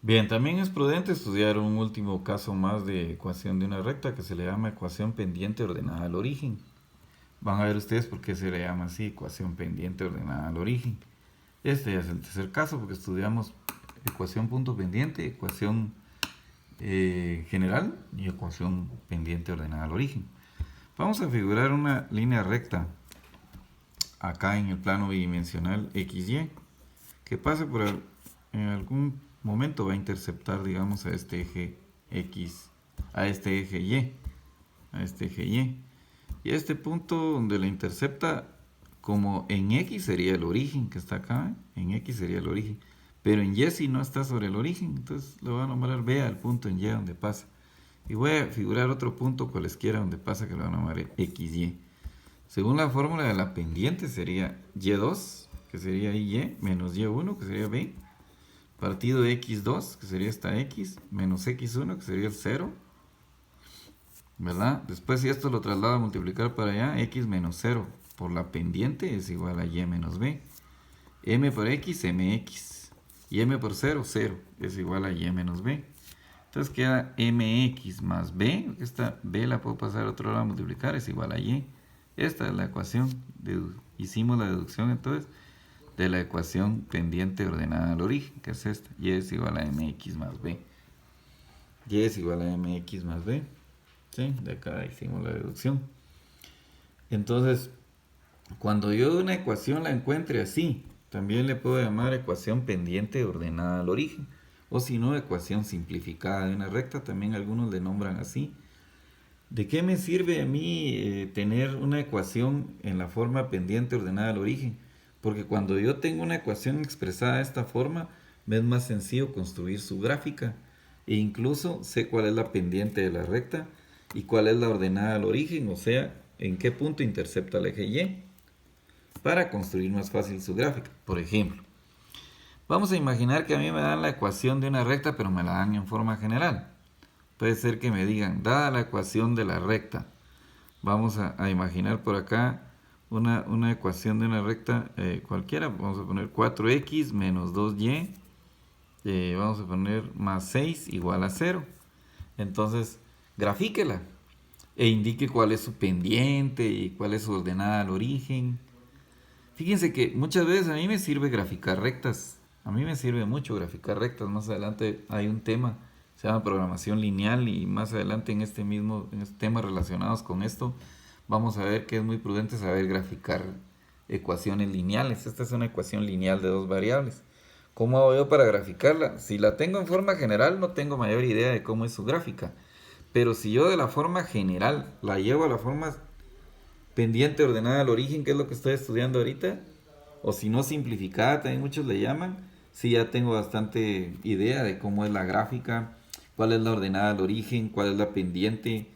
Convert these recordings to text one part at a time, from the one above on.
Bien, también es prudente estudiar un último caso más de ecuación de una recta que se le llama ecuación pendiente ordenada al origen. Van a ver ustedes por qué se le llama así, ecuación pendiente ordenada al origen. Este es el tercer caso porque estudiamos ecuación punto pendiente, ecuación general y ecuación pendiente ordenada al origen. Vamos a figurar una línea recta acá en el plano bidimensional XY que pase en algún momento va a interceptar, digamos, a este eje X, a este eje Y, a este eje Y. Y a este punto donde la intercepta, como en X sería el origen que está acá, en X sería el origen. Pero en Y si no está sobre el origen, entonces lo voy a nombrar B al punto en Y donde pasa. Y voy a figurar otro punto cualesquiera donde pasa que lo voy a nombrar XY. Según la fórmula de la pendiente sería Y2, que sería Y, menos Y1, que sería B, partido de X2, que sería esta X, menos X1, que sería el 0, ¿verdad? Después si esto lo traslado a multiplicar para allá, X menos 0 por la pendiente es igual a Y menos B. M por X, MX. Y M por 0, 0, es igual a Y menos B. Entonces queda MX más B, esta B la puedo pasar a otro lado a multiplicar, es igual a Y. Esta es la ecuación, hicimos la deducción entonces de la ecuación pendiente ordenada al origen, que es esta. Y es igual a mx más b. Y es igual a mx más b. ¿Sí? De acá hicimos la deducción. Entonces, cuando yo una ecuación la encuentre así, también le puedo llamar ecuación pendiente ordenada al origen. O si no, ecuación simplificada de una recta, también algunos le nombran así. ¿De qué me sirve a mí tener una ecuación en la forma pendiente ordenada al origen? Porque cuando yo tengo una ecuación expresada de esta forma, me es más sencillo construir su gráfica. E incluso sé cuál es la pendiente de la recta y cuál es la ordenada al origen, o sea, en qué punto intercepta el eje Y, para construir más fácil su gráfica. Por ejemplo, vamos a imaginar que a mí me dan la ecuación de una recta, pero me la dan en forma general. Puede ser que me digan, dada la ecuación de la recta, vamos a imaginar por acá una ecuación de una recta cualquiera. Vamos a poner 4x menos 2y. Vamos a poner más 6 igual a 0. Entonces, grafíquela e indique cuál es su pendiente y cuál es su ordenada al origen. Fíjense que muchas veces a mí me sirve graficar rectas. A mí me sirve mucho graficar rectas. Más adelante hay un tema, se llama programación lineal, y más adelante en este temas relacionados con esto, vamos a ver que es muy prudente saber graficar ecuaciones lineales. Esta es una ecuación lineal de dos variables. ¿Cómo hago yo para graficarla? Si la tengo en forma general, no tengo mayor idea de cómo es su gráfica. Pero si yo de la forma general la llevo a la forma pendiente ordenada al origen, que es lo que estoy estudiando ahorita, o si no simplificada, también muchos le llaman, sí ya tengo bastante idea de cómo es la gráfica, cuál es la ordenada al origen, cuál es la pendiente,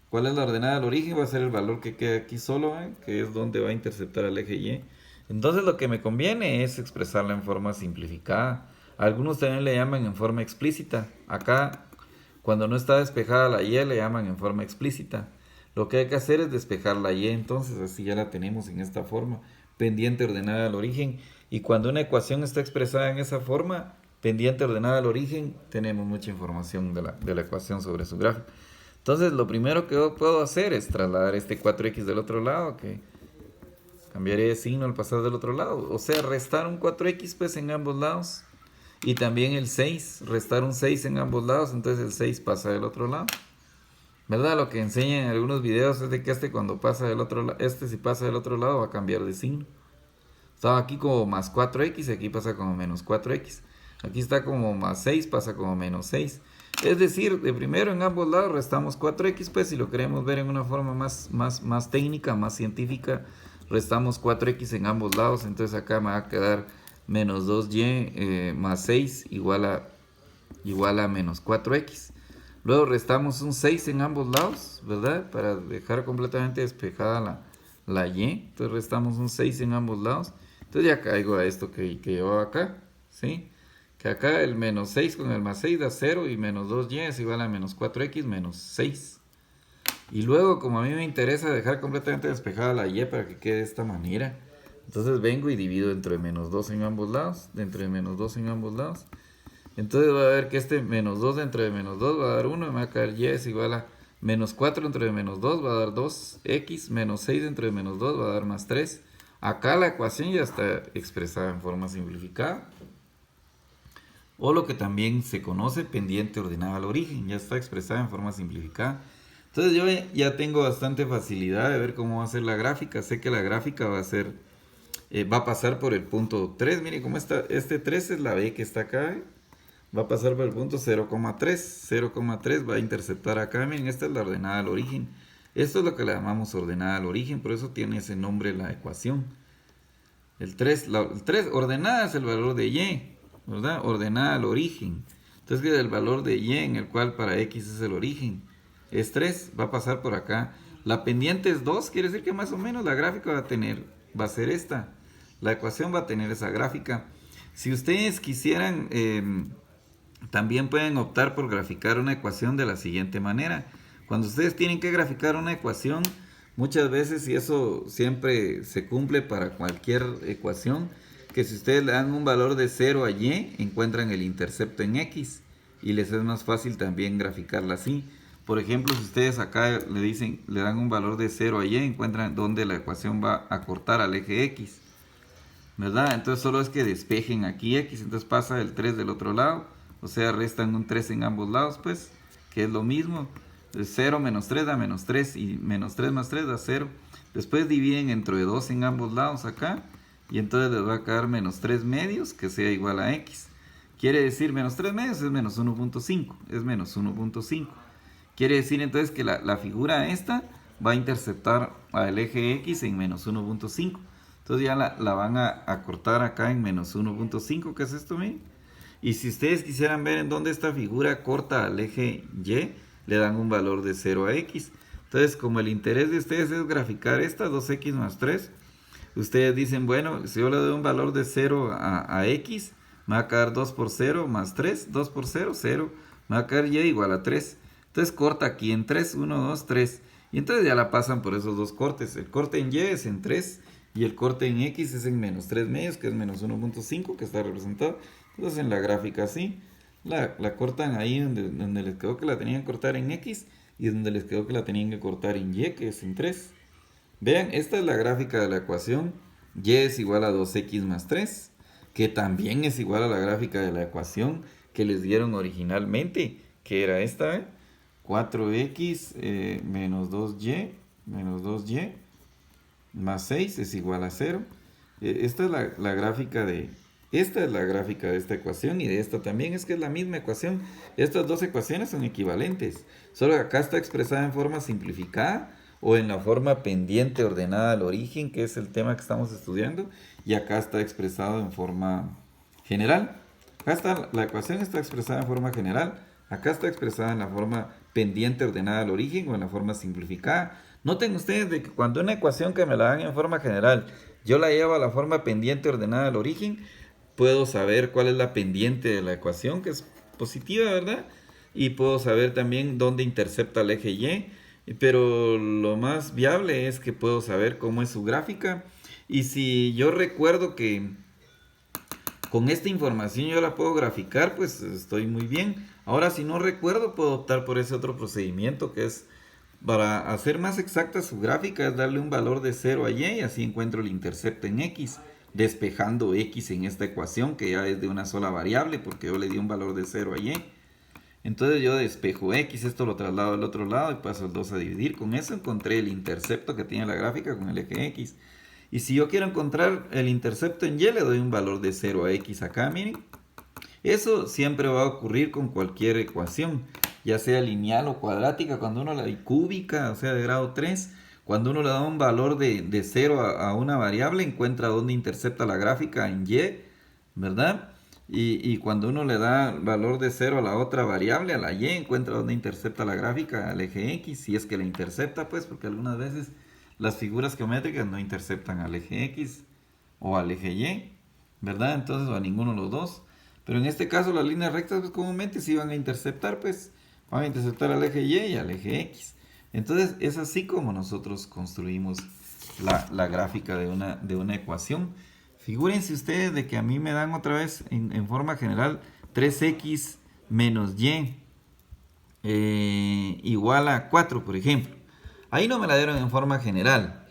cuál es la ordenada al origen, va a ser el valor que queda aquí solo, que es donde va a interceptar el eje Y. Entonces lo que me conviene es expresarla en forma simplificada. Algunos también le llaman en forma explícita. Acá, cuando no está despejada la Y, le llaman en forma explícita. Lo que hay que hacer es despejar la Y, entonces así ya la tenemos en esta forma, pendiente ordenada al origen. Y cuando una ecuación está expresada en esa forma, pendiente ordenada al origen, tenemos mucha información de la ecuación sobre su gráfico. Entonces lo primero que yo puedo hacer es trasladar este 4x del otro lado, que cambiaré de signo al pasar del otro lado. O sea, restar un 4x pues en ambos lados. Y también el 6, restar un 6 en ambos lados, entonces el 6 pasa del otro lado. ¿Verdad? Lo que enseñan en algunos videos es de que cuando pasa del otro lado, si pasa del otro lado va a cambiar de signo. Estaba aquí como más 4x, aquí pasa como menos 4x. Aquí está como más 6, pasa como menos 6. Es decir, de primero en ambos lados restamos 4x, pues si lo queremos ver en una forma más técnica, más científica, restamos 4x en ambos lados. Entonces acá me va a quedar menos 2y más 6 igual a menos 4x. Luego restamos un 6 en ambos lados, ¿verdad? Para dejar completamente despejada la y. Entonces restamos un 6 en ambos lados. Entonces ya caigo a esto que llevaba acá, ¿sí? Que acá el menos 6 con el más 6 da 0 y menos 2y es igual a menos 4x menos 6. Y luego, como a mí me interesa dejar completamente despejada la y para que quede de esta manera, entonces vengo y divido entre menos 2 en ambos lados, entre menos 2 en ambos lados. Entonces va a ver que este menos 2 dentro de menos 2 va a dar 1, me va a caer y es igual a menos 4 dentro de menos 2 va a dar 2x, menos 6 dentro de menos 2 va a dar más 3. Acá la ecuación ya está expresada en forma simplificada, o lo que también se conoce pendiente ordenada al origen, ya está expresada en forma simplificada. Entonces yo ya tengo bastante facilidad de ver cómo va a ser la gráfica. Sé que la gráfica va a ser, va a pasar por el punto 3. Miren cómo está, este 3 es la B que está acá, va a pasar por el punto 0,3. 0,3 va a interceptar acá. Miren, esta es la ordenada al origen. Esto es lo que le llamamos ordenada al origen, por eso tiene ese nombre la ecuación. El 3 ordenada es el valor de y, ¿verdad? Ordenada al origen. Entonces que el valor de y, en el cual para x es el origen, es 3, va a pasar por acá. La pendiente es 2, quiere decir que más o menos la gráfica va a ser esta. La ecuación va a tener esa gráfica. Si ustedes quisieran, también pueden optar por graficar una ecuación de la siguiente manera. Cuando ustedes tienen que graficar una ecuación, muchas veces, y eso siempre se cumple para cualquier ecuación, que si ustedes le dan un valor de 0 a y, encuentran el intercepto en x, y les es más fácil también graficarla así. Por ejemplo, si ustedes acá le dan un valor de 0 a y, encuentran dónde la ecuación va a cortar al eje x, ¿verdad? Entonces solo es que despejen aquí x, entonces pasa el 3 del otro lado, o sea, restan un 3 en ambos lados, pues, que es lo mismo. 0 menos 3 da menos 3 y menos 3 más 3 da 0. Después dividen entre 2 en ambos lados acá, y entonces les va a quedar menos 3 medios, que sea igual a x. Quiere decir menos 3 medios es menos 1.5, es menos 1.5. Quiere decir entonces que la figura esta va a interceptar al eje x en menos 1.5. Entonces ya la van a cortar acá en menos 1.5, ¿qué es esto? Miren. Y si ustedes quisieran ver en dónde esta figura corta al eje y, le dan un valor de 0 a x. Entonces, como el interés de ustedes es graficar esta 2x más 3, ustedes dicen, bueno, si yo le doy un valor de 0 a x, me va a quedar 2 por 0 más 3, 2 por 0, 0, me va a quedar y igual a 3. Entonces corta aquí en 3, 1, 2, 3. Y entonces ya la pasan por esos dos cortes. El corte en y es en 3 y el corte en x es en menos 3 medios, que es menos 1.5, que está representado. Entonces en la gráfica así, la cortan ahí donde les quedó que la tenían que cortar en x y donde les quedó que la tenían que cortar en y, que es en 3. Vean, esta es la gráfica de la ecuación y es igual a 2x más 3, que también es igual a la gráfica de la ecuación que les dieron originalmente, que era esta, 4x menos 2y más 6 es igual a 0. Esta es la gráfica de... Esta es la gráfica de esta ecuación y de esta también, es que es la misma ecuación. Estas dos ecuaciones son equivalentes, solo que acá está expresada en forma simplificada o en la forma pendiente ordenada al origen, que es el tema que estamos estudiando, y acá está expresado en forma general. Acá está, la ecuación está expresada en forma general, acá está expresada en la forma pendiente ordenada al origen o en la forma simplificada. Noten ustedes de que cuando una ecuación que me la dan en forma general, yo la llevo a la forma pendiente ordenada al origen, puedo saber cuál es la pendiente de la ecuación, que es positiva, ¿verdad? Y puedo saber también dónde intercepta el eje y, pero lo más viable es que puedo saber cómo es su gráfica. Y si yo recuerdo que con esta información yo la puedo graficar, pues estoy muy bien. Ahora, si no recuerdo, puedo optar por ese otro procedimiento que es, para hacer más exacta su gráfica, es darle un valor de 0 a y, y así encuentro el intercepto en x, despejando x en esta ecuación que ya es de una sola variable porque yo le di un valor de 0 a y. Entonces yo despejo x, esto lo traslado al otro lado y paso el 2 a dividir. Con eso encontré el intercepto que tiene la gráfica con el eje x. Y si yo quiero encontrar el intercepto en y, le doy un valor de 0 a x acá, miren. Eso siempre va a ocurrir con cualquier ecuación, ya sea lineal o cuadrática, cuando uno y cúbica, o sea de grado 3, cuando uno le da un valor de 0 a una variable, encuentra dónde intercepta la gráfica en y, ¿verdad? Y cuando uno le da valor de 0 a la otra variable, a la y, encuentra dónde intercepta la gráfica al eje x, si es que la intercepta, pues, porque algunas veces las figuras geométricas no interceptan al eje x o al eje y, ¿verdad? Entonces, o a ninguno de los dos. Pero en este caso las líneas rectas pues, comúnmente sí van a interceptar, pues van a interceptar al eje y al eje x. Entonces es así como nosotros construimos la gráfica de una ecuación. Figúrense ustedes de que a mí me dan otra vez en forma general, 3x menos y igual a 4, por ejemplo. Ahí no me la dieron en forma general.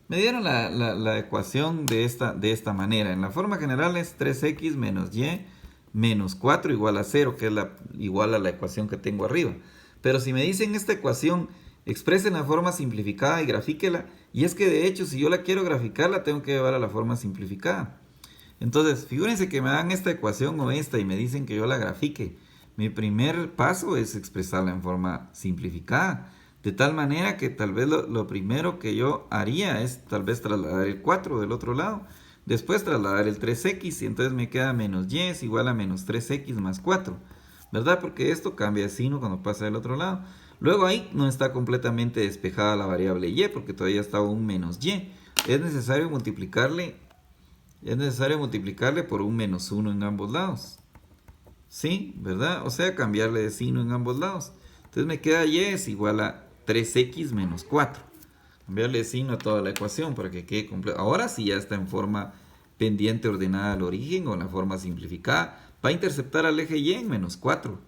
Me dieron la ecuación de esta manera. En la forma general es 3x menos y menos 4 igual a 0, que es igual a la ecuación que tengo arriba. Pero si me dicen esta ecuación, expresen la forma simplificada y grafíquela. Y es que de hecho, si yo la quiero graficar, la tengo que llevar a la forma simplificada. Entonces, figúrense que me dan esta ecuación o esta y me dicen que yo la grafique. Mi primer paso es expresarla en forma simplificada. De tal manera que tal vez lo primero que yo haría es tal vez trasladar el 4 del otro lado. Después trasladar el 3x y entonces me queda menos y es igual a menos 3x más 4. ¿Verdad? Porque esto cambia de signo cuando pasa del otro lado. Luego ahí no está completamente despejada la variable y porque todavía está un menos y. Es necesario multiplicarle por un menos 1 en ambos lados. ¿Sí? ¿Verdad? O sea, cambiarle de signo en ambos lados. Entonces me queda y es igual a 3x menos 4. Cambiarle de signo a toda la ecuación para que quede completa. Ahora sí ya está en forma pendiente ordenada al origen o en la forma simplificada. Va a interceptar al eje y en menos 4.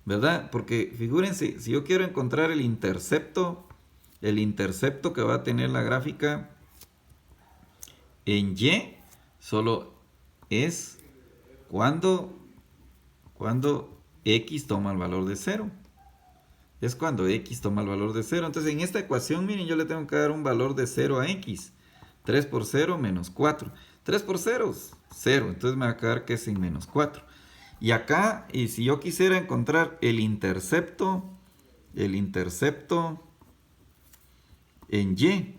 ¿Verdad? Porque figúrense, si yo quiero encontrar el intercepto que va a tener la gráfica en y, solo es cuando x toma el valor de 0. Es cuando x toma el valor de 0. Entonces en esta ecuación, miren, yo le tengo que dar un valor de 0 a x. 3 por 0 menos 4. 3 por 0, 0. Entonces me va a quedar que es en menos 4. Y acá, y si yo quisiera encontrar el intercepto en y,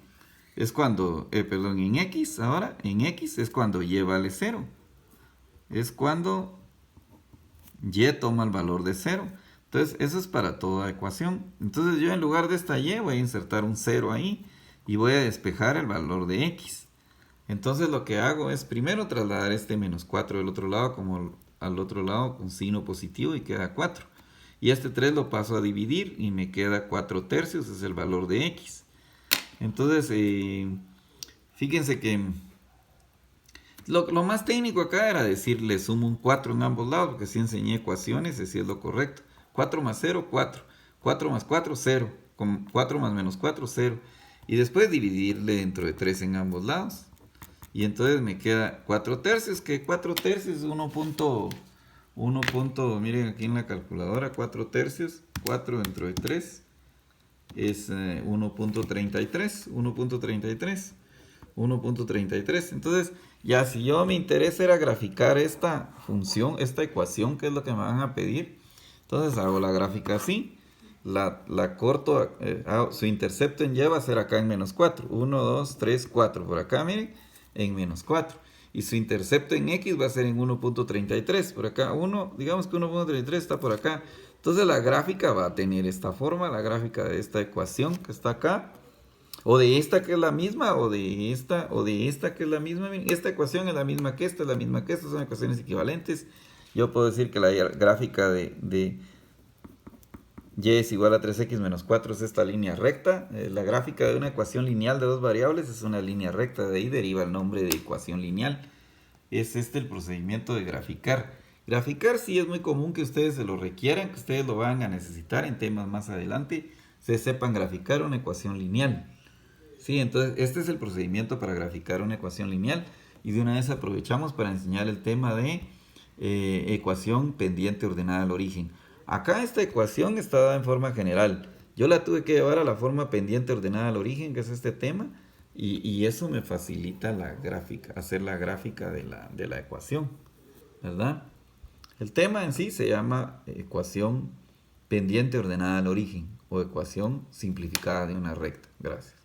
es cuando, en x, ahora, en x es cuando y vale 0. Es cuando y toma el valor de 0. Entonces, eso es para toda ecuación. Entonces, yo en lugar de esta y voy a insertar un 0 ahí y voy a despejar el valor de x. Entonces, lo que hago es primero trasladar este menos 4 del otro lado como al otro lado con signo positivo y queda 4. Y este 3 lo paso a dividir y me queda 4 tercios, es el valor de x. Entonces, fíjense que lo más técnico acá era decirle sumo un 4 en ambos lados, porque si enseñé ecuaciones, así es lo correcto. 4 más 0, 4. 4 más 4, 0. 4 más menos 4, 0. Y después dividirle dentro de 3 en ambos lados. Y entonces me queda 4 tercios, que 4 tercios es 1. Miren aquí en la calculadora, 4 tercios, 4 dentro de 3 es 1.33. 1.33. Entonces, ya si yo me interesa era graficar esta función, esta ecuación, que es lo que me van a pedir, entonces hago la gráfica así, la corto, su intercepto en y va a ser acá en menos 4, 1, 2, 3, 4, por acá miren, en menos 4, y su intercepto en x va a ser en 1.33, por acá, digamos que 1.33 está por acá, entonces la gráfica va a tener esta forma, la gráfica de esta ecuación que está acá, o de esta que es la misma, o de esta que es la misma. Esta ecuación es la misma que esta, son ecuaciones equivalentes. Yo puedo decir que la gráfica de y es igual a 3x menos 4 es esta línea recta. La gráfica de una ecuación lineal de dos variables es una línea recta, de ahí deriva el nombre de ecuación lineal. Es este el procedimiento de graficar. Graficar sí es muy común que ustedes se lo requieran, que ustedes lo van a necesitar en temas más adelante, se sepan graficar una ecuación lineal. Sí, entonces este es el procedimiento para graficar una ecuación lineal y de una vez aprovechamos para enseñar el tema de ecuación pendiente ordenada al origen. Acá esta ecuación está dada en forma general. Yo la tuve que llevar a la forma pendiente ordenada al origen, que es este tema, y eso me facilita la gráfica, hacer la gráfica de la ecuación, ¿verdad? El tema en sí se llama ecuación pendiente ordenada al origen o ecuación simplificada de una recta. Gracias.